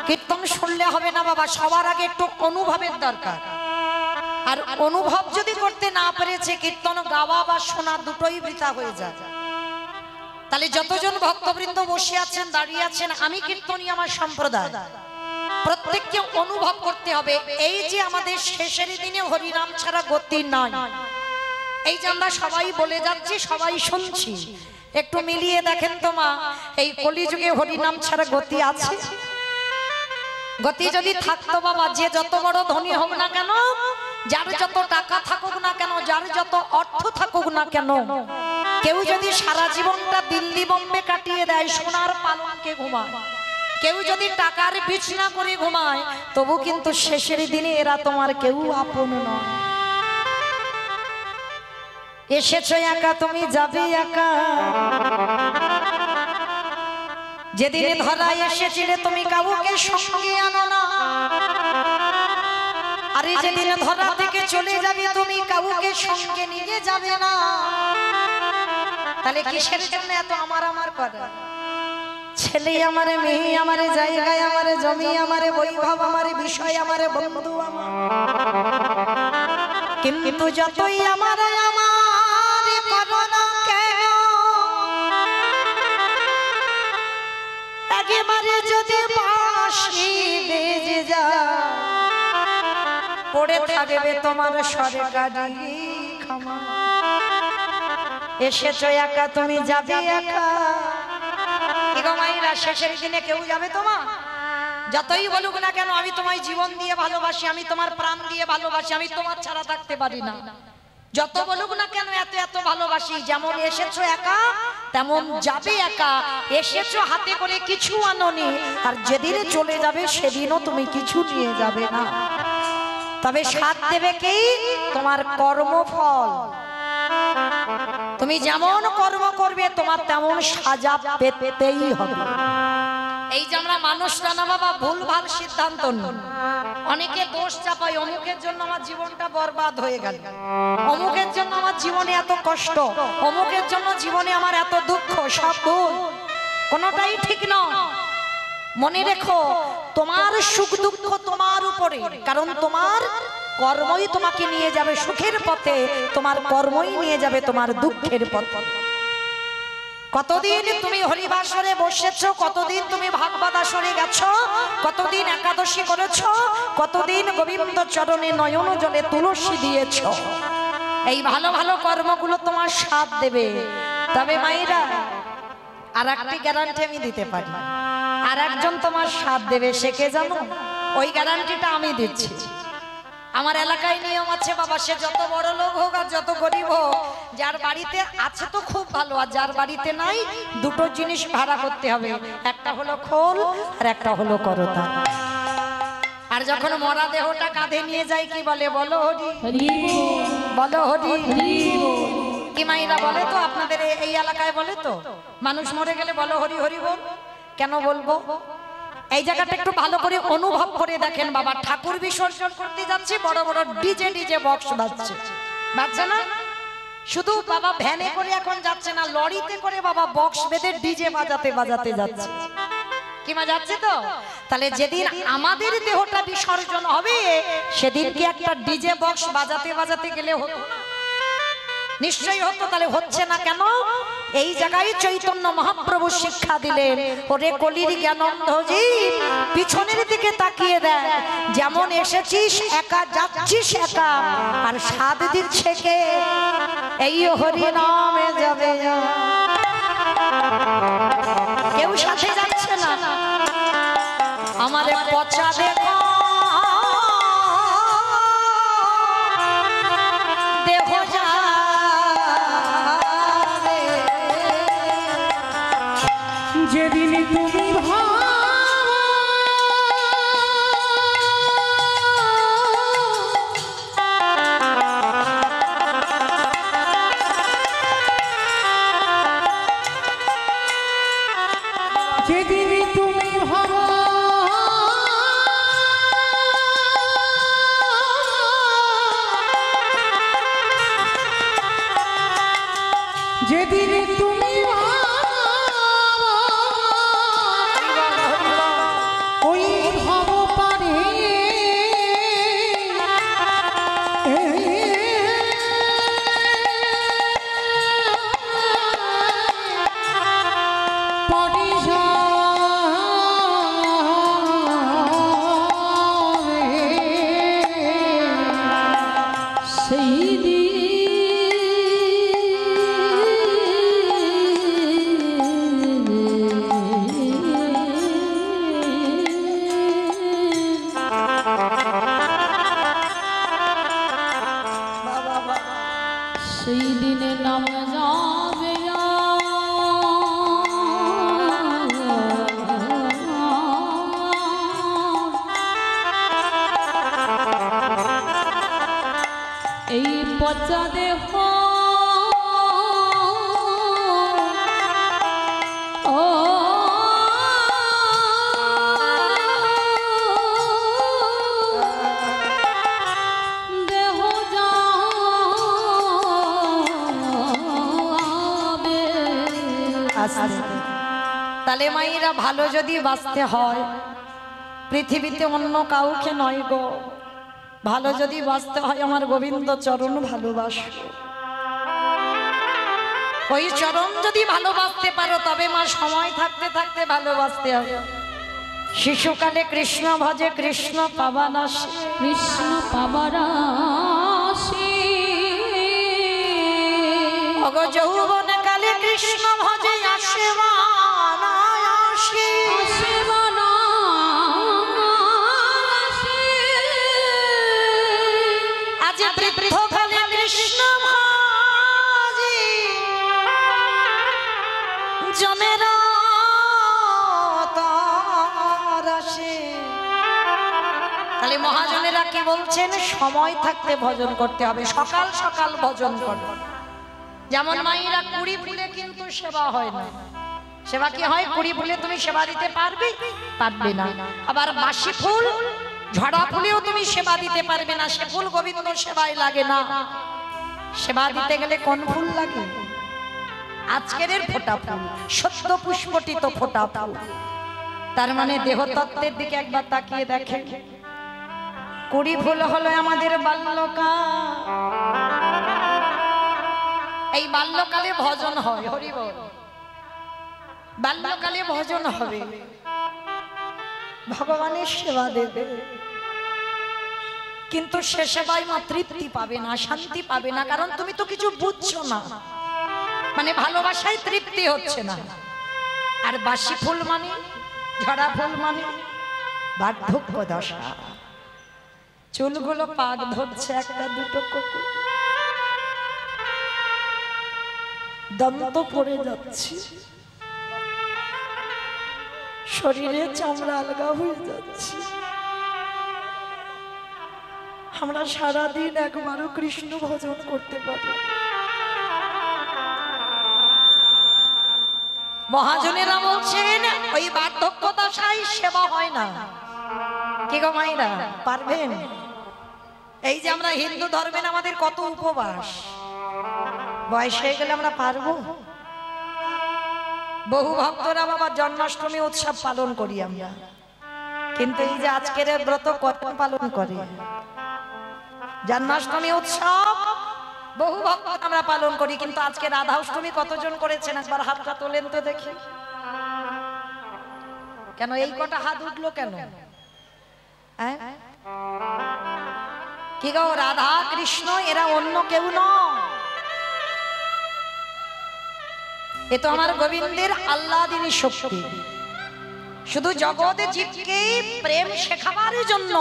কীর্তন শুনলে হবে না বাবা, সবার আগে একটু অনুভবের দরকার। আর অনুভব যদি করতে না পেরেছে কীর্তন গাওয়া বা শোনা দুটোই বৃথা হয়ে যায়। তাহলে যতজন ভক্তবৃন্দ বসে আছেন, দাঁড়িয়ে আছেন, আমি কীর্তনী আমার সম্প্রদায়, প্রত্যেককে অনুভব করতে হবে এই যে আমাদের শেষের দিনে হরিনাম ছাড়া গতি নাই। এই যে আমরা সবাই বলে যাচ্ছি, সবাই শুনছি, একটু মিলিয়ে দেখেন তো মা, এই কলিযুগে হরিনাম ছাড়া গতি আছে? গতি যদি থাকতো বাবা, যে যত বড় ধনী হোক না কেন, যার যত টাকা থাকুক না কেন, যার যত অর্থ থাকুক না কেন, কেউ যদি সারা জীবনটা দিল্লি বোম্বে কাটিয়ে দেয়, সোনার পালঙ্কে ঘুমায়, কেউ যদি টাকার বিছনা করে ঘুমায়, তবু কিন্তু শেষের দিনে এরা তোমার কেউ আপন নয়। এসেছো একা, তুমি যাবে একা। যেদিন ধরায় এসেছিলে তুমি কাউকে সঙ্গে আনো না, আরে যেদিন ধরা থেকে চলে যাবে তুমি কাউকে সঙ্গে নিয়ে যাবে না। তাহলে কিসের জন্য এত আমার আমার করে? ছেলে আমারে, মেয়ে আমারে, জায়গায় আমারে, জমি আমারে, বৈভব আমারে, বিষয় আমারে, বন্ধু আমার, কিন্তু যতই আমারে আমার করো না কেন, একেবারে যদি বাঁশি বেজে যায়, পড়ে থাকবে তোমার সরকারি ক্ষমা। এসেছো একা, তুমি যাবে একা। মায়েরা, শেষের দিনে কেউ যাবে তোমার? যতই বলুক না কেন, আমি তোমায় জীবন দিয়ে ভালোবাসি, আমি তোমার প্রাণ দিয়ে ভালোবাসি, আমি তোমার ছাড়া থাকতে পারি না। যত বলুক না কেন, এত এত ভালোবাসি। যেমন এসেছো একা, তেমন যাবে একা। এসেছো হাতে করে কিছু আনোনি, আর যেদিন চলে যাবে সেদিনও তুমি কিছু নিয়ে যাবে না। তবে সাথ দেবে কি? তোমার কর্মফল। তুমি যেমন কর্ম করবে তোমার তেমন সাজা পেতেই হবে। এই যে আমরা মানুষরা না বাবা, ভুলভাল সিদ্ধান্ত নিই, অনেকে দোষ চাপাই, অমুকের জন্য আমার জীবনটা বরবাদ হয়ে গেল, অমুকের জন্য আমার জীবনে এত কষ্ট, অমুকের জন্য জীবনে আমার এত দুঃখ। সব ভুল, কোনোটাই ঠিক নয়। মনে রেখো, তোমার সুখ দুঃখ তোমার উপরে, কারণ তোমার কর্মই তোমাকে নিয়ে যাবে সুখের পথে, তোমার কর্মই নিয়ে যাবে তোমার দুঃখের পথে। কতদিন তুমি হরিবাসরে বসেছো, কতদিন তুমি ভাগবত আসরে গেছো, কতদিন একাদশী করেছো, কতদিন গোবিন্দ চরণে নয়ন জলে তুলসী দিয়েছো। এই ভালো ভালো কর্মগুলো তোমার সাথ দেবে। তবে মায়েরা, আর একটি গ্যারান্টি আমি দিতে পারি, আর একজন তোমার সাথ দেবে। সে কে জানো? ওই গ্যারান্টিটা আমি দিচ্ছি। আমার এলাকায় নিয়ম আছে বাবা, সে যত বড় লোক হোক আর যত গরিব হোক, যার বাড়িতে আছে তো খুব ভালো, আর যার বাড়িতে নাই, দুটো জিনিস ভাড়া করতে হবে, একটা হলো খোল আর একটা হলো করতা। আর যখন মরা দেহটা কাঁধে নিয়ে যায় কি বলে? বলো হরি বলো হরি। কি মাইরা বলে তো? আপনাদের এই এলাকায় বলে তো, মানুষ মরে গেলে বলো হরি হরি বল। কেন বলবো? এই জায়গাটা একটু ভালো করে অনুভব করে দেখেন বাবা। ঠাকুর বিসর্জন করতে যাচ্ছি, বড় বড় ডিজে বক্স বাজছে, বাজছে না? শুধু বাবা ভ্যানে করে এখন যাচ্ছে না, লরিতে করে বাবা বক্স বেঁধে ডিজে বাজাতে বাজাতে যাচ্ছে। কি যাচ্ছে তো? তাহলে যেদিন আমাদের দেহটা বিসর্জন হবে, সেদিন কি একটা ডিজে বক্স বাজাতে বাজাতে গেলে হতো? নিশ্চয়ই হতো। তাহলে হচ্ছে না কেন? এই জায়গায় চৈতন্য মহাপ্রভু শিক্ষা দিলেন, ওরে কলির জ্ঞানন্ধ জীব, পিছনের দিকে তাকিয়ে দেখ, যেমন এসেছিস একা যাচ্ছিস একা, আর সাধ দিচ্ছে কে? এই হরি নামে যাবে, কেউ সাথে যাচ্ছে না। আমার পচা দেখা দেহ যা, যেদিন তুমি যেদিন তুমি ভাবো পচা দেহ ও দেহ যাবে। তাহলে মায়েরা ভালো যদি বাঁচতে হয় পৃথিবীতে অন্য কাউকে নয় গো, ভালো যদি বাঁচতে হয় আমার গোবিন্দ চরণ ভালোবাসো। ওই চরণ যদি ভালোবাসতে পারো তবে মা সময় থাকতে থাকতে ভালোবাসতে হবে। শিশুকালে কৃষ্ণ ভজে কৃষ্ণ পাবানাসে, কৃষ্ণ পাবারাসি অগ যৌবন কালে কৃষ্ণ ভজে আসে বানায়াসি। আজ বৃদ্ধ কালে কৃষ্ণ ভজে জমেরা তারাসে। তাহলে মহাজনেরা কি বলছেন? সময় থাকতে ভজন করতে হবে, সকাল সকাল ভজন করো। যেমন মায়েরা কুড়ি ফুলে কিন্তু সেবা হয় না। সেবা কি হয়? কুড়ি ফুলে তুমি সেবা দিতে পারবে? পারবে না। আবার বাসি ফুল ঝড়া ফুলেও তুমি সেবা দিতে পারবে না, সে ফুল গোবিন্দ সেবায় লাগে না। সেবা দিতে গেলে কোন ফুল লাগে? আজকের ফোঁটা ফুল, সত্য পুষ্পটিত ফোঁটা ফুল। তার মানে দেহতত্ত্বের দিকে একবার তাকিয়ে দেখে। কুড়ি ফুল হলো আমাদের বাল্যকাল। এই বাল্যকালে ভজন হয়, হরি বল। বাল্যকালে ভজন হবে, ভগবানের সেবা দেবে, কিন্তু সে সেবায় মা তৃপ্তি পাবে না, শান্তি পাবে না, কারণ তুমি তো কিছু বুঝছো না। মানে ভালোবাসায় তৃপ্তি হচ্ছে না। আর বাসি ফুল মানে, ঝরা ফুল মানে বার্ধক্য দশা। চুলগুলো পাক ধরছে, একটা দুটো কুকুর, দন্ত পড়ে যাচ্ছে, শরীরে চামড়া আলগা হয়ে যাচ্ছে। আমরা সারাদিন একবারও কৃষ্ণ ভজন করতে পারি। মহাজনেরা বলছেন ওই বার্ধক্য দশায় সেবা হয় না। কি গো মাইরা, পারবেন? এই যে আমরা হিন্দু ধর্মের আমাদের কত উপবাস, বয়স হয়ে গেলে আমরা পারবো? বহু ভক্তরা বাবা জন্মাষ্টমী উৎসব পালন করি আমরা, কিন্তু এই যে আজকের ব্রত কখন পালন করে? জন্মাষ্টমী উৎসব বহু ভক্ত আমরা পালন করি, কিন্তু আজকে রাধা অষ্টমী কতজন করেছেন? একবার হাতটা তোলেন তো দেখি। কেন এই কটা হাত উঠলো কেন? কি গো, রাধা কৃষ্ণ এরা অন্য কেউ নয়, এ তো আমার গোবিন্দের আল্লাদিনী শক্তি। শুধু জগতে জীবকে প্রেম শেখাবার জন্য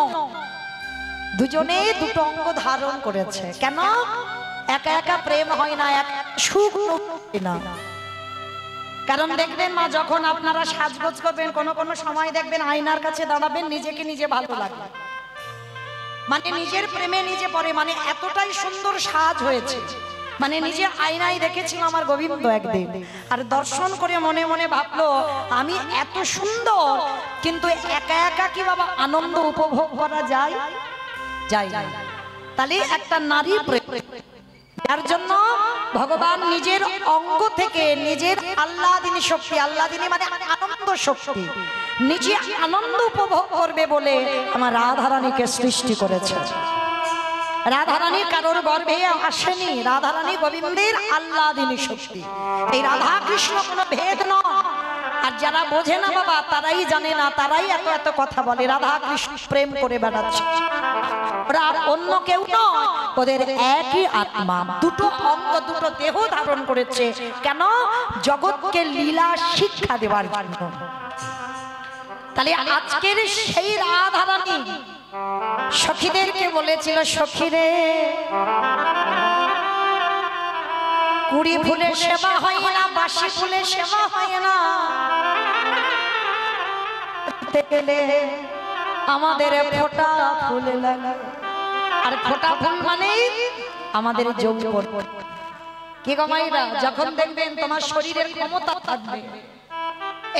দুজনে দুটো অঙ্গ ধারণ করেছে। কেন? একা একা প্রেম হয় না, এক সুখ না। কারণ দেখবেন মা, যখন আপনারা সাজগোজ করবেন, কোন কোন সময় দেখবেন আয়নার কাছে দাঁড়াবেন, নিজেকে নিজে ভালো লাগে, মানে নিজের প্রেমে নিজে পড়ে, মানে এতটাই সুন্দর সাজ হয়েছে। মানে নিজে আয়নায় দেখেছিলাম আমার গোবিন্দ একদিন, আর দর্শন করে মনে মনে ভাবলো আমি এত সুন্দর, কিন্তু একা একা কি বাবা আনন্দ উপভোগ করা যায়? যায়। তাহলে একটা নারী প্রেম, যার জন্য ভগবান নিজের অঙ্গ থেকে নিজের আল্লাদিনী শক্তি, আল্লাদিনী মানে আনন্দ শক্তি, নিজে আনন্দ উপভোগ করবে বলে আমার রাধারানীকে সৃষ্টি করেছে। রাধারানী কারোর গর্ভে আসেনি, রাধারানী গোবিন্দের আল্লাদিনী শক্তি। এই রাধা কৃষ্ণ কোনো ভেদ নয়। আর যারা বোঝে না বাবা, তারাই জানে না, তারাই এত এত কথা বলে। রাধা কৃষ্ণ প্রেম করে বেড়াচ্ছে, ওরা অন্য কেউ নয়, ওদের একই আত্মা, দুটো অঙ্গ দুটো দেহ ধারণ করেছে। কেন? জগৎকে লীলা শিক্ষা দেওয়ার জন্য। তাহলে আজকের সেই রাধারানী সখীদেরকে বলেছিল, সখীরে কুড়ি ফুলে সেবা হয় না, বাসি ফুলে সেবা হয় না, গেলে আমাদের ফোঁটা ফুল লাগে। আর ফোঁটা ফুল মানে আমাদের যৌবন। কি গো মায়েরা, যখন দেখবেন তোমার শরীরের ক্ষমতা থাকবে,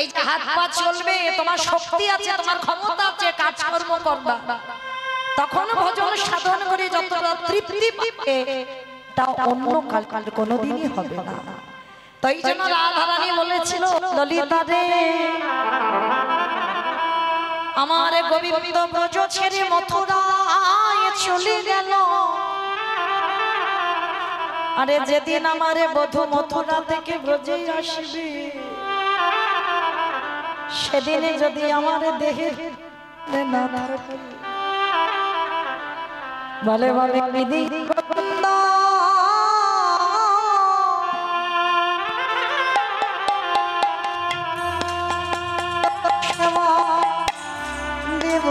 এই যে হাত পা চলবে, তোমার শক্তি আছে, তোমার ক্ষমতা আছে, কাজকর্ম করবা, তখন ভজন সাধন করে যতটা তৃপ্তি পাবে তা অন্য কাল কোনোদিনই হবে না। তাই জন্য রাধারানী বলেছিল, ললিতা রে আমার গোবিন্দ ব্রজ ছেড়ে মথুরায় চলে গেল। আরে যেদিন আমার বধূ মথুরা থেকে ব্রজে আসবে, সেদিনে যদি আমার দেহে না থাকে, বলে বলে বিধি গোবিন্দ দেব।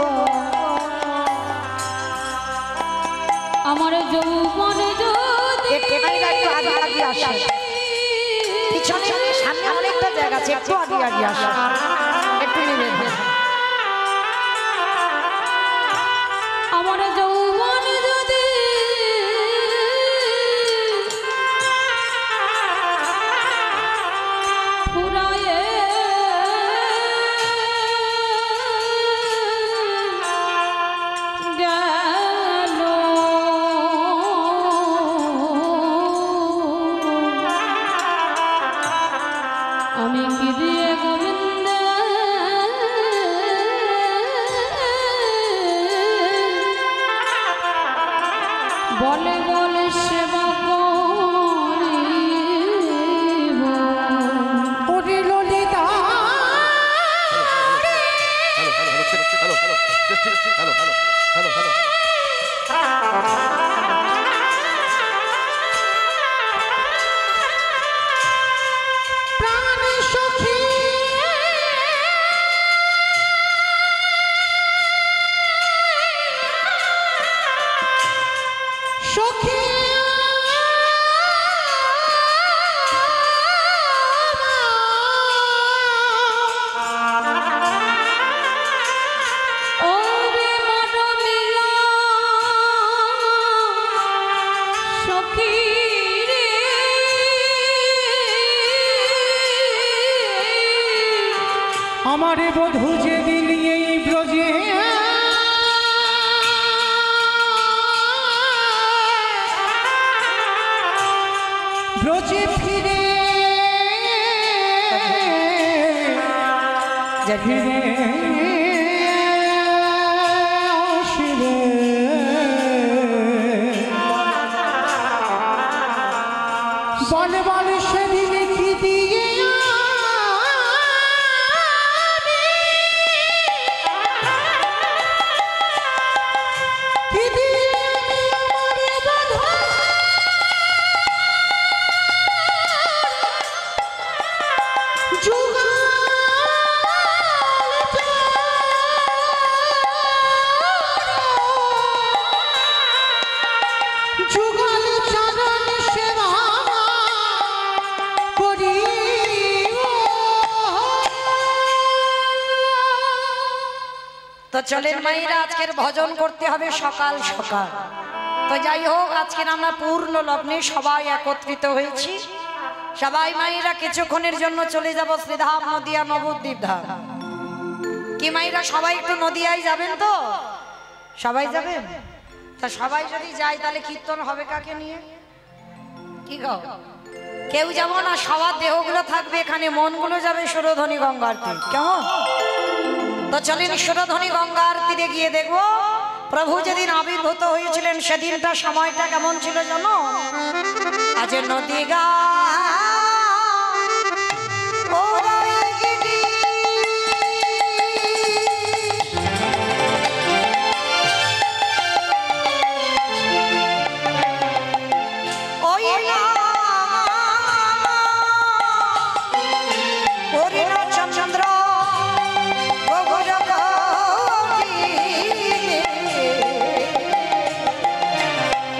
আমার যৌবনে যদি একটু আগে আগে আসে, পিছনে সামনে অনেকটা জায়গা আছে, একটু আগে আগে আসে, একটু নেবে। আমার যৌবন যদি ফুরায়ে গেল, আমি কি দিয়ে গোবিন্দ বলে বলে সেবা করিব। ওরে ললিতা প্রাণ সখী সখী ওরে মনমিলা সখী রে, আমারে বধূ যেদিন এই ব্রজে ব্রজে ফিরে ফিরে আসিবে, বলে বলে সেদিন কি দিয়ে কি দিয়ে আমারে বধূ যুগল চরণ সেবা করি। তো চলেন মায়েরা, আজকের ভজন করতে হবে সকাল সকাল। তো যাই হোক, আজকের আমরা পূর্ণ লগ্নে সবাই একত্রিত হয়েছি। সবাই মায়েরা কিছুক্ষণের জন্য চলে যাব শ্রীধাম নদিয়া নবদ্বীপ ধাম। কি মায়েরা সবাই একটু নদিয়ায় যাবেন? তো সবাই যাবেন? তা সবাই যদি যায় তাহলে কীর্তন হবে কাকে নিয়ে? কি গো, কেউ যাব না? সবার দেহগুলো থাকবে এখানে, মনগুলো যাবে সুরধ্বনি গঙ্গার তীর। কেমন? তো চলেন সুরধ্বনি গঙ্গার তীরে গিয়ে দেখবো প্রভু যেদিন আবির্ভূত হয়েছিলেন সেদিনটা সময়টা কেমন ছিল জানো? আজ নদী গা চন্দ্র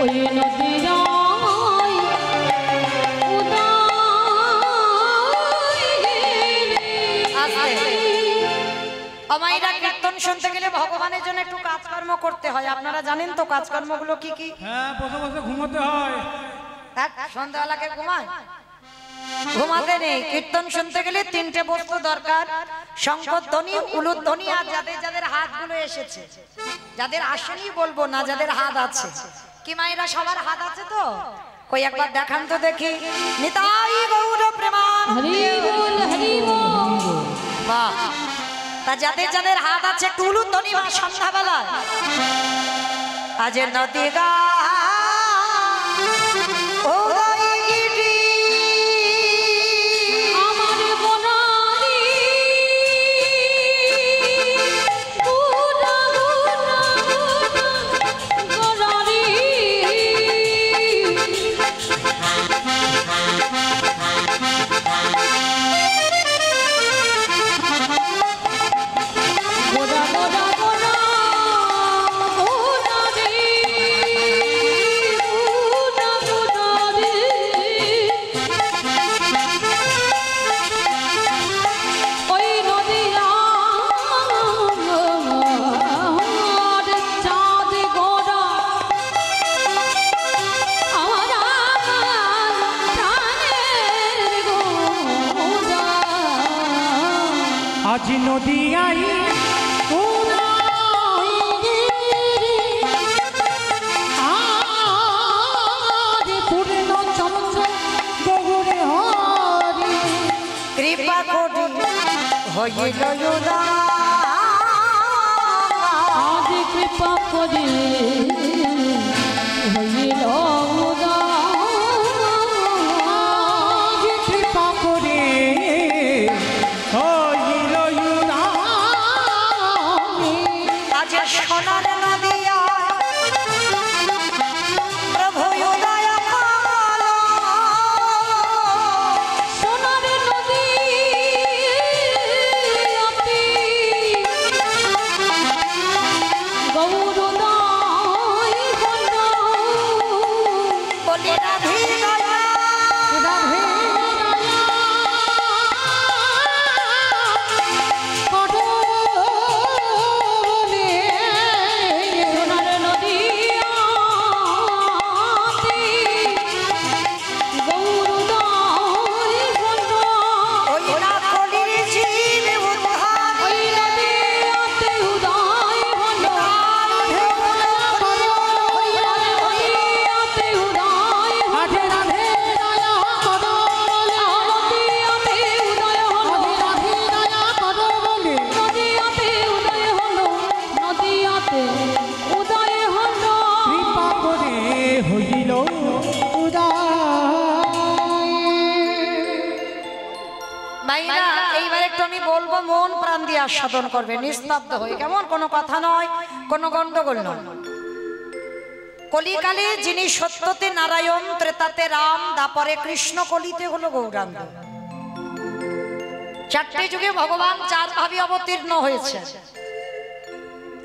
ওই নদীরায় আমাইরা কীর্তন শুনতে গেলে ভগবানের জন্য একটু কাজকর্ম করতে হয়। আপনারা জানেন তো কাজকর্মগুলো কি কি? হ্যাঁ, বসে বসে ঘুমোতে হয়। সন্ধ্যাবেলাকে ঘুমায়? ঘুমাতে নেই। কীর্তন শুনতে গেলে তিনটে বস্তু দরকার, শঙ্খধ্বনি, উলুধ্বনি, আর যাদের যাদের হাতগুলো এসেছে। যাদের আসেনি বলবো না, যাদের হাত আছে। কি মায়েরা সবার হাত আছে তো? কই একবার দেখান তো দেখি। নিতাই গৌর প্রেমানন্দে। হরি বল হরি বল। বাহ, তা যাদের যাদের হাত আছে একটু উলুধ্বনি বা সন্ধ্যাবেলা। আজ নদী গা আমার বনারি গুনা গুনা গরারি গোরা গোরা গোরা গোরারি গুনা গোরারি ওই নদীর চাঁদ গোরা আমার প্রাণের গোরা আজ নদী আই পূর্ণ চন্দ্র গৌরে হরি কৃপা করি হইল আজ কৃপা করে হইল আজ কৃপা করে হইল উদার। আজ সোনার নদিয়া প্রভু উদয় কাল। সোনার নদী গৌরদাই বলি রাধে দয়া রাধে কটলে সোনার নদী গৌরদাই ওই না কলির জীব উদ্ধার ওই নদীতে উদয় হলো নদীতে উদয় রাধে রাধে দয়া করো বলে নদীতে উদয় হলো রাধে দয়া করো বলে নদীতে উদয় হলো নদীতে উদয় হলো কৃপা করে হইল উদয়। মাইরা এইবার একটু আমি বলবো, মন প্রাণ দিয়ে আস্বাদন করবে নিস্তব্ধ হয়ে, কেমন? কোনো কথা নয়, কোনো গন্ডগোল নয়। কলিকালে যিনি সত্যতে নারায়ণ, ত্রেতাতে রাম, দাপরে কৃষ্ণ, কলিতে হলো গৌরাঙ্গ। চারটে যুগে ভগবান চার ভাবে অবতীর্ণ হয়েছে।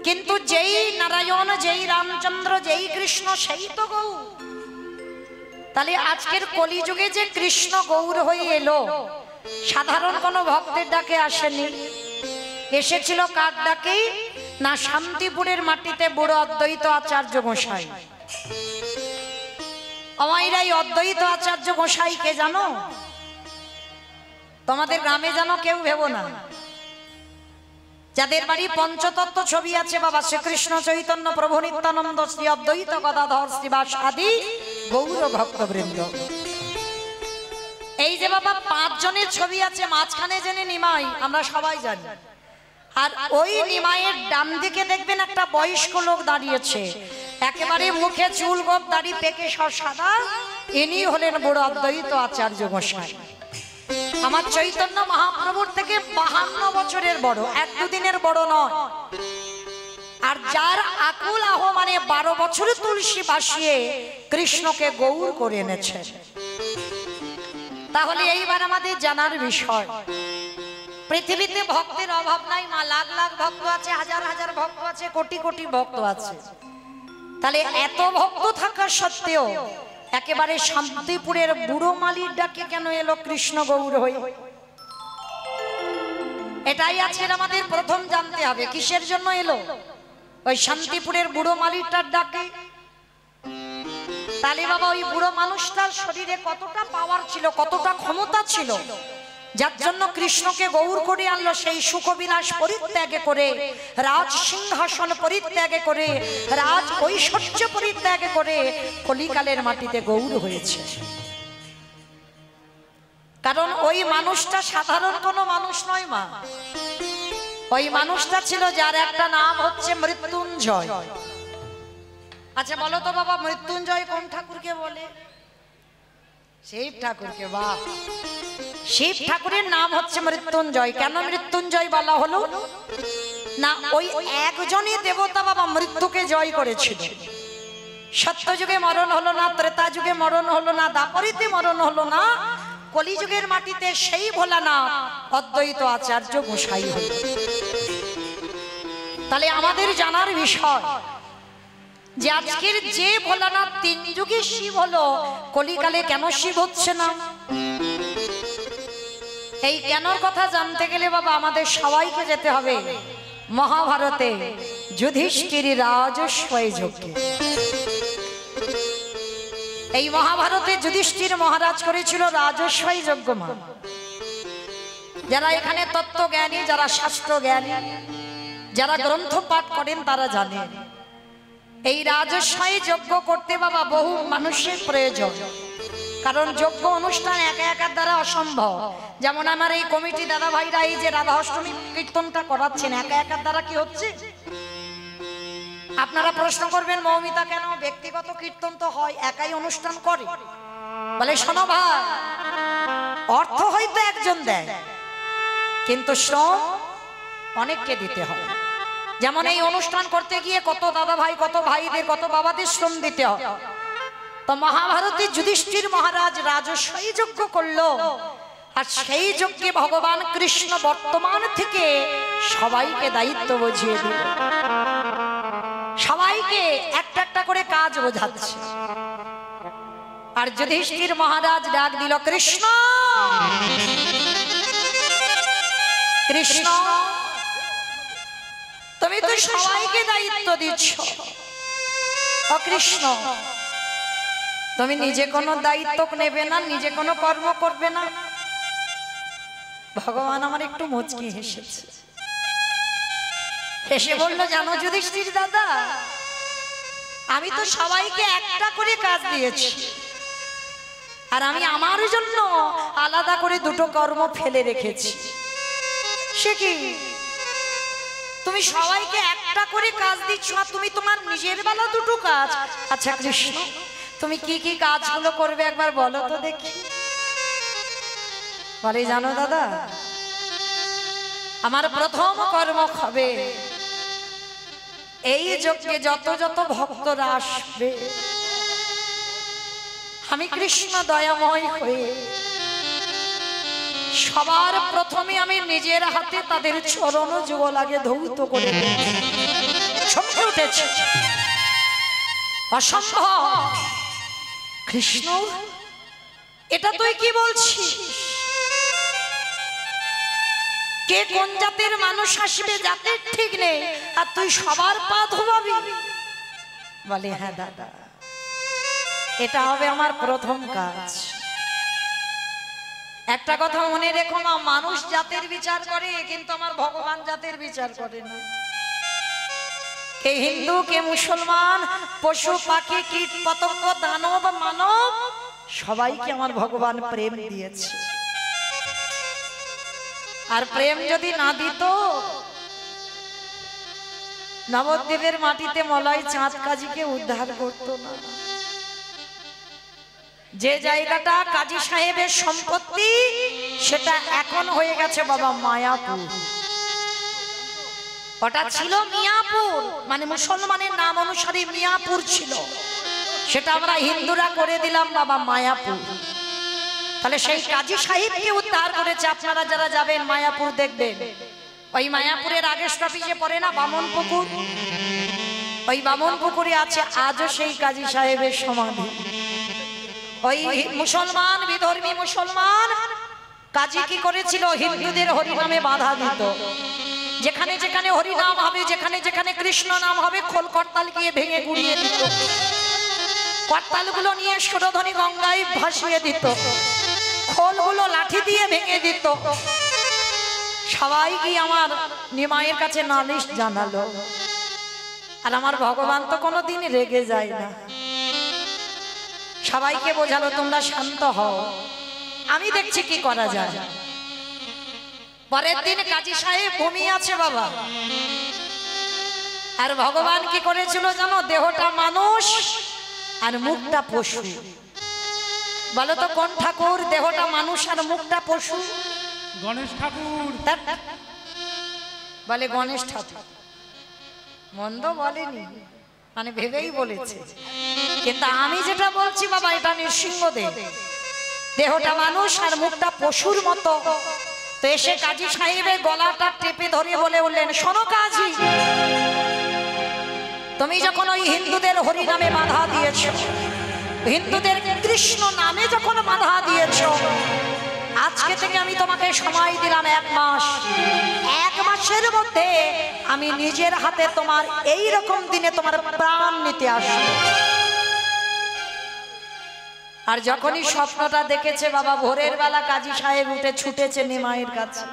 কিন্তু যেই নারায়ণ, যেই রামচন্দ্র, যেই কৃষ্ণ, সেই তো গৌর। তাহলে আজকের কলিযুগে যে কৃষ্ণ গৌর হয়ে এলো, সাধারণ কোনো ভক্তের ডাকে আসেনি, এসেছিল কার ডাকেই? না, শান্তিপুরের মাটিতে বুড়ো অদ্বৈত আচার্য গোসাই। আমাইরা এই অদ্বৈত আচার্য গোসাইকে জানো? তোমাদের গ্রামে জানো কেউ ভেবো না। যাদের বাড়ি পঞ্চতত্ত্ব ছবি আছে, বাবা শ্রীকৃষ্ণ চৈতন্য, প্রভু নিত্যানন্দ, শ্রী অদ্বৈত গদাধর, শ্রীবাস আদি গৌর ভক্তবৃন্দ। এই যে বাবা 5 জনের ছবি আছে, মাঝখানে জেনে নিমাই, আমরা সবাই জানি। আর ওই নিমাইয়ের ডান দিকে দেখবেন একটা বয়স্ক লোক দাঁড়িয়েছে, একেবারে মুখে চুল গোপ, দাড়ি পেকে সব সাদা। ইনি হলেন বুড়ো অদ্বৈত আচার্য গোসাই। আমার চৈতন্য মহাপ্রভুর থেকে 52 বছরের বড়, 1-2 দিনের বড় নয়। আর যার আকুল আহ মানে 12 বছর তুলসী ভাসিয়ে কৃষ্ণকে গৌর করে এনেছে। তাহলে এইবার আমাদের জানার বিষয়, পৃথিবীতে ভক্তের অভাব নাই মা। লাখ লাখ ভক্ত আছে, হাজার হাজার ভক্ত আছে, কোটি কোটি ভক্ত আছে। তাহলে এত ভক্ত থাকা সত্ত্বেও একেবারে শান্তিপুরের বুড়ো মালির ডাকে কেন এলো কৃষ্ণ গৌর হয়ে? এটাই আজকের আমাদের প্রথম জানতে হবে কিসের জন্য এলো ওই শান্তিপুরের বুড়ো মালিকটার ডাকে। তাহলে বাবা ওই বুড়ো মানুষটার শরীরে কতটা পাওয়ার ছিল, কতটা ক্ষমতা ছিল, যার জন্য কৃষ্ণকে গৌর করে আনলো। সেই সুখবিলাস পরিত্যাগ করে, রাজ সিংহাসন পরিত্যাগ করে, রাজ ঐশ্বর্য পরিত্যাগ করে কলিকালের মাটিতে গৌর হয়েছে। কারণ ওই মানুষটা সাধারণ কোনো মানুষ নয় মা, ওই মানুষটা ছিল যার একটা নাম হচ্ছে মৃত্যুঞ্জয়। আচ্ছা বলো তো বাবা, মৃত্যুঞ্জয় কোন ঠাকুরকে বলে? শিব ঠাকুরকে। বাহ, শিব ঠাকুরের নাম হচ্ছে মৃত্যুঞ্জয়। কেন মৃত্যুঞ্জয় বলা হলো? না, ওই একজনই দেবতা বাবা মৃত্যুকে জয় করেছিল। সত্যযুগে মরণ হলো না, ত্রেতা যুগে মরণ হলো না, দাপরিতে মরণ হলো না, কলিযুগের মাটিতে সেই ভোলানাথ অদ্বৈত আচার্য গোসাই হল। তাহলে আমাদের জানার বিষয় যে আজকের যে ভোলানাথ তিন যুগে শিব হলো, কলিকালে কেন শিব হচ্ছে না? এই কেনর কথা জানতে গেলে বাবা আমাদের সবাইকে যেতে হবে মহাভারতে যুধিষ্ঠির রাজস্বয় যজ্ঞে। এই মহাভারতে যুধিষ্ঠির মহারাজ করেছিল রাজস্বয় যজ্ঞ। মা, যারা এখানে তত্ত্ব জ্ঞানী, যারা শাস্ত্র জ্ঞানী, যারা গ্রন্থ পাঠ করেন তারা জানেন এই রাজস্বয় যজ্ঞ করতে বাবা বহু মানুষের প্রয়োজন। কারণ যজ্ঞ অনুষ্ঠান একা একার দ্বারা অসম্ভব। যেমন আমার এই কমিটি দাদা ভাইরা এই যে রাধা অষ্টমী কীর্তনটা করাচ্ছেন, একা একার দ্বারা কি হচ্ছে? আপনারা প্রশ্ন করবেন মৌমিতা কেন ব্যক্তিগত কীর্তন তো হয়, একাই অনুষ্ঠান করে? বলে শোনো ভাই, অর্থ হয়তো একজন দেয় কিন্তু শ্রম অনেককে দিতে হয়। যেমন এই অনুষ্ঠান করতে গিয়ে কত দাদা ভাই, কত ভাইদের, কত বাবাদের শ্রম দিতে হয়। তো মহাভারতে যুধিষ্ঠির মহারাজ রাজস্বয় যজ্ঞ করলো, আর সেই যজ্ঞে ভগবান কৃষ্ণ বর্তমান থেকে সবাইকে দায়িত্ব বুঝিয়ে দিল, সবাইকে একটা একটা করে কাজ বোঝাচ্ছে। আর যুধিষ্ঠির মহারাজ ডাক দিল, কৃষ্ণ কৃষ্ণ, তুমি তো সবাইকে দায়িত্ব দিচ্ছ, ও কৃষ্ণ তুমি নিজে কোনো দায়িত্ব নেবে না, নিজে কোনো কর্ম করবে না? ভগবান আমার একটু মুচকি হেসেছে, হেসে বলল, জানো যুধিষ্ঠির দাদা, আমি তো সবাইকে একটা করে কাজ দিয়েছি, আর আমি আমার জন্য আলাদা করে দুটো কর্ম ফেলে রেখেছি। সে কি, তুমি সবাইকে একটা করে কাজ দিচ্ছ আর তুমি তোমার নিজের বেলা দুটো কাজ? আচ্ছা কৃষ্ণ, তুমি কি কি কাজগুলো করবে একবার বলো তো দেখি। বলে, জানো দাদা, আমার প্রথম কর্ম হবে এই যজ্ঞে যত যত ভক্তরা আসবে, আমি কৃষ্ণ দয়াময় হয়ে সবার প্রথমে আমি নিজের হাতে তাদের চরণ যুগলাগে ধৌত করে চমকে উঠেছে। অসম্ভব কৃষ্ণ, এটা তুই কি বলছিস? কে কোন জাতের মানুষ আসবে জাতের ঠিক নেই, আর তুই সবার পা ধোবাবি? বলে, হ্যাঁ দাদা, এটা হবে আমার প্রথম কাজ। একটা কথা মনে রেখো মা, মানুষ জাতের বিচার করে কিন্তু আমার ভগবান জাতের বিচার করে না। কে হিন্দু, কে মুসলমান, পশু পাখি, কীট পতঙ্গ, দানব মানব, সবাইকে আমার ভগবান প্রেম দিয়েছে। আর প্রেম যদি না দিত, নবদ্বীপের মাটিতে মলয় চাঁদ কাজীকে উদ্ধার করতো না। যে জায়গাটা কাজী সাহেবের সম্পত্তি, সেটা এখন হয়ে গেছে বাবা মায়াপুর। ওটা ছিল মিয়াপুর, মানে মুসলমানের নাম অনুসারে মিয়াপুর ছিল, সেটা আমরা হিন্দুরা করে দিলাম বাবা মায়াপুর। তাহলে সেই কাজী সাহেবকে উদ্ধার করেছে। আপনারা যারা যাবেন মায়াপুর দেখবেন, ওই মায়াপুরের আগের স্টপেজে পড়ে না বামন পুকুর, ওই বামন পুকুরে আছে আজও সেই কাজী সাহেবের সমাধি। ওই মুসলমান, বিধর্মী মুসলমান কাজী কি করেছিল? হিন্দুদের হরিনামে বাধা দিত। যেখানে যেখানে হরিনাম হবে, যেখানে যেখানে কৃষ্ণ নাম হবে, খোল করতাল গিয়ে ভেঙে গুড়িয়ে দিত। করতালগুলো নিয়ে সুরধ্বনি গঙ্গায় ভাসিয়ে দিত, খোলগুলো লাঠি দিয়ে ভেঙে দিত। সবাই কি আমার নিমাইয়ের কাছে নালিশ জানালো। আর আমার ভগবান তো কোনোদিন রেগে যায় না। সবাইকে বোঝালো তোমরা শান্ত হও, আমি দেখছি কি করা যায়। পরের দিন কাজী সাহেব ঘুমিয়ে আছে বাবা। আর ভগবান কি করেছিল জানো? দেহটা মানুষ আর মুখটা পশু। বলো তো কোন ঠাকুর? দেহটা মানুষ আর মুখটা পশু। গণেশ ঠাকুর। বলে গণেশ ঠাকুর। মন্দ বলেনি, মানে ভেবেই বলেছে। কিন্তু আমি যেটা বলছি বাবা, এটা নৃসিংহদেব। দেহটা মানুষ আর মুখটা পশুর মতো। তো এসে কাজী সাহেবের গলাটা টেপে ধরে বলে উঠলেন, শোনো কাজী, তুমি যখন ওই হিন্দুদের হরি নামে বাধা দিয়েছ, হিন্দুদের কৃষ্ণ নামে যখন বাধা দিয়েছ, আজকে থেকে আমি তোমাকে সময় দিলাম 1 মাস। 1 মাসের মধ্যে আমি নিজের হাতে তোমার এই রকম দিনে তোমার প্রাণ নিতে আসবো। আর যখনই স্বপ্নটা দেখেছে বাবা, ভোরের বেলা কাজী সাহেব উঠে ছুটেছে নিমাইয়ের কাছে।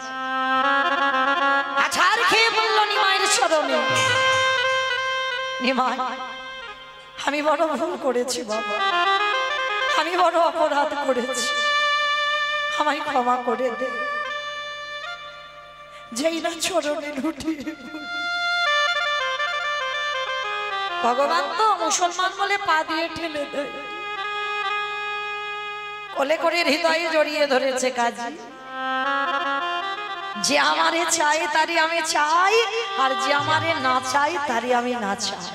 আছাড় খেয়ে বলল নিমাইয়ের চরণে, নিমাই, আমি বড় ভুল করেছি বাবা, আমি বড় অপরাধ করেছি, আমায় ক্ষমা করে দে। যেই না চরণে লুটিয়ে ভগবান তো মুসলমান বলে পা দিয়ে ঠেলে দেয়। কোলে করে হৃদয়ে জড়িয়ে ধরেছে কাজী। যে আমারে চাই তারই আমি চাই, আর যে আমারে না চাই তারই আমি না চাই।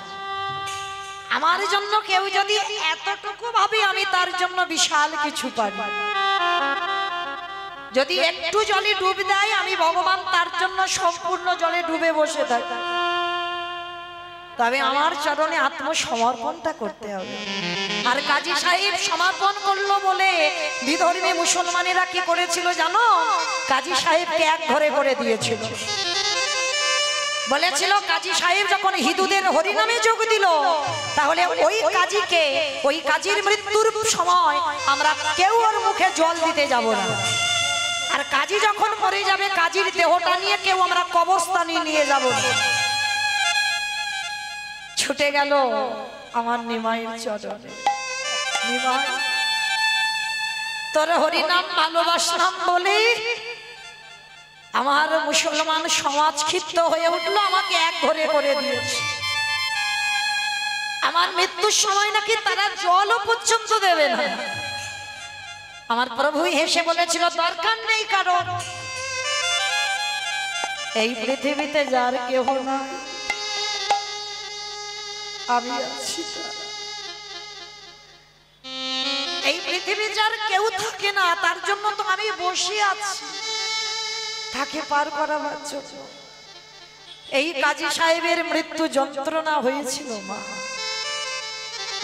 আমার জন্য কেউ যদি এতটুকু ভাবে, আমি তার জন্য বিশাল কিছু পারি। যদি একটু জলে ডুব দেয়, আমি ভগবান তার জন্য সম্পূর্ণ জলে ডুবে বসে থাকি। তবে আমার চরণে আত্মসমর্পণটা করতে হবে। আর কাজী সাহেব সমর্পণ করলো বলে বিধর্মী মুসলমানেরা কি করেছিল জানো? কাজী সাহেবকে এক ঘরে করে দিয়েছিল। বলেছিল কাজী সাহেব যখন হিন্দুদের হরিনামে যোগ দিল, তাহলে ওই কাজীকে, ওই কাজীর মৃত্যুর সময় আমরা কেউ ওর মুখে জল দিতে যাব না। আর কাজী যখন মরে যাবে, কাজীর দেহটা নিয়ে কেউ আমরা কবরস্থানে নিয়ে যাব না। ছুটে গেল আমার নিমাইয়ের চরণে, নিমাই, তোর হরিনাম ভালোবাসলাম বলে আমার মুসলমান সমাজ ক্ষিপ্ত হয়ে উঠলো, আমাকে এক ঘরে করে দিয়েছে। আমার মৃত্যুর সময় নাকি তারা জলও পর্যন্ত দেবে না। আমার প্রভু হেসে বলেছিল, দরকার নেই কারণ, এই পৃথিবীতে যার কেহ নাই, আমি আছি। এই পৃথিবী যার কেউ থাকে না, তার জন্য তো আমি বসে আছি, তাকে পার করাবার জন্য। এই কাজী সাহেবের মৃত্যু যন্ত্রণা হয়েছিল মা।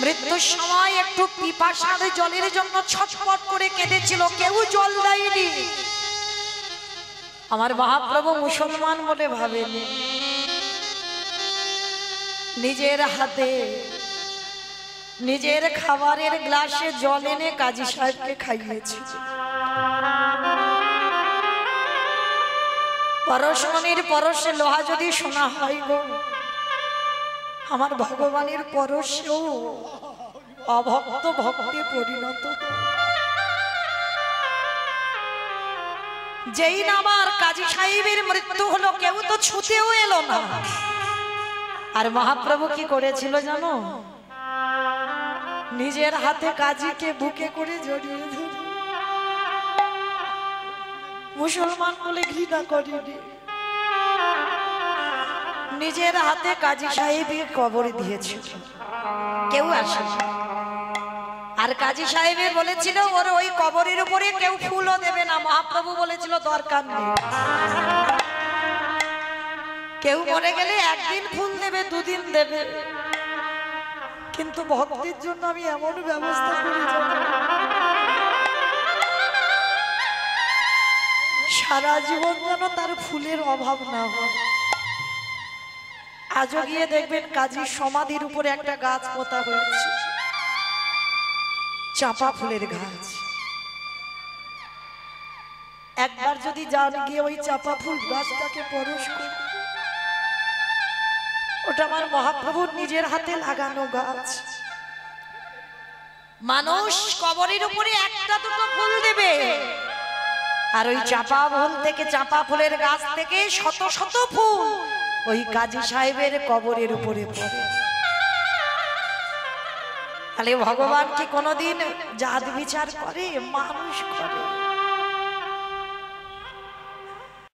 মৃত্যুর সময় একটু পিপাসার জলের জন্য ছটফট করে কেঁদেছিল, কেউ জল দেয়নি। আমার মহাপ্রভু মুসলমান বলে ভাবেনি, নিজের হাতে নিজের খাবারের গ্লাসে জল এনে কাজী সাহেবকে খাইয়েছে। পরশমণির পরশে লোহা যদি শোনা হয় গো, আমার ভগবানের পরশেও অভক্ত ভক্তে পরিণত। যেই না আমার কাজী সাহেবের মৃত্যু হলো, কেউ তো ছুতেও এলো না। আর মহাপ্রভু কি করেছিল জানো? নিজের হাতে কাজীকে বুকে করে জড়িয়ে ধরে, মুসলমান বলে ঘৃণা করিনি, নিজের হাতে কাজী সাহেবের কবর দিয়েছিল, কেউ আসে। আর কাজী সাহেবে বলেছিল ওর ওই কবরের উপরে কেউ ফুলও দেবে না। মহাপ্রভু বলেছিল দরকার নেই, কেউ মরে গেলে একদিন ফুল দেবে, দুদিন দেবে, কিন্তু ভক্তির জন্য আমি এমন ব্যবস্থা করি সারা জীবন যেন তার ফুলের অভাব না হয়। আজও গিয়ে দেখবেন কাজীর সমাধির উপরে একটা গাছ পোতা হয়েছে, চাঁপা ফুলের গাছ। একবার যদি যান গিয়ে ওই চাঁপা ফুল গাছটাকে পরশ করে, ওটা আমার মহাপ্রভুর নিজের হাতে লাগানো গাছ। মানুষ কবরের উপরে একটা দুটো ফুল দেবে, আর ওই চাঁপা ফুল থেকে, চাঁপা ফুলের গাছ থেকে শত শত ফুল ওই কাজী সাহেবের কবরের উপরে পড়ে। তাহলে ভগবান কি কোনোদিন জাত বিচার করে? মানুষ করে।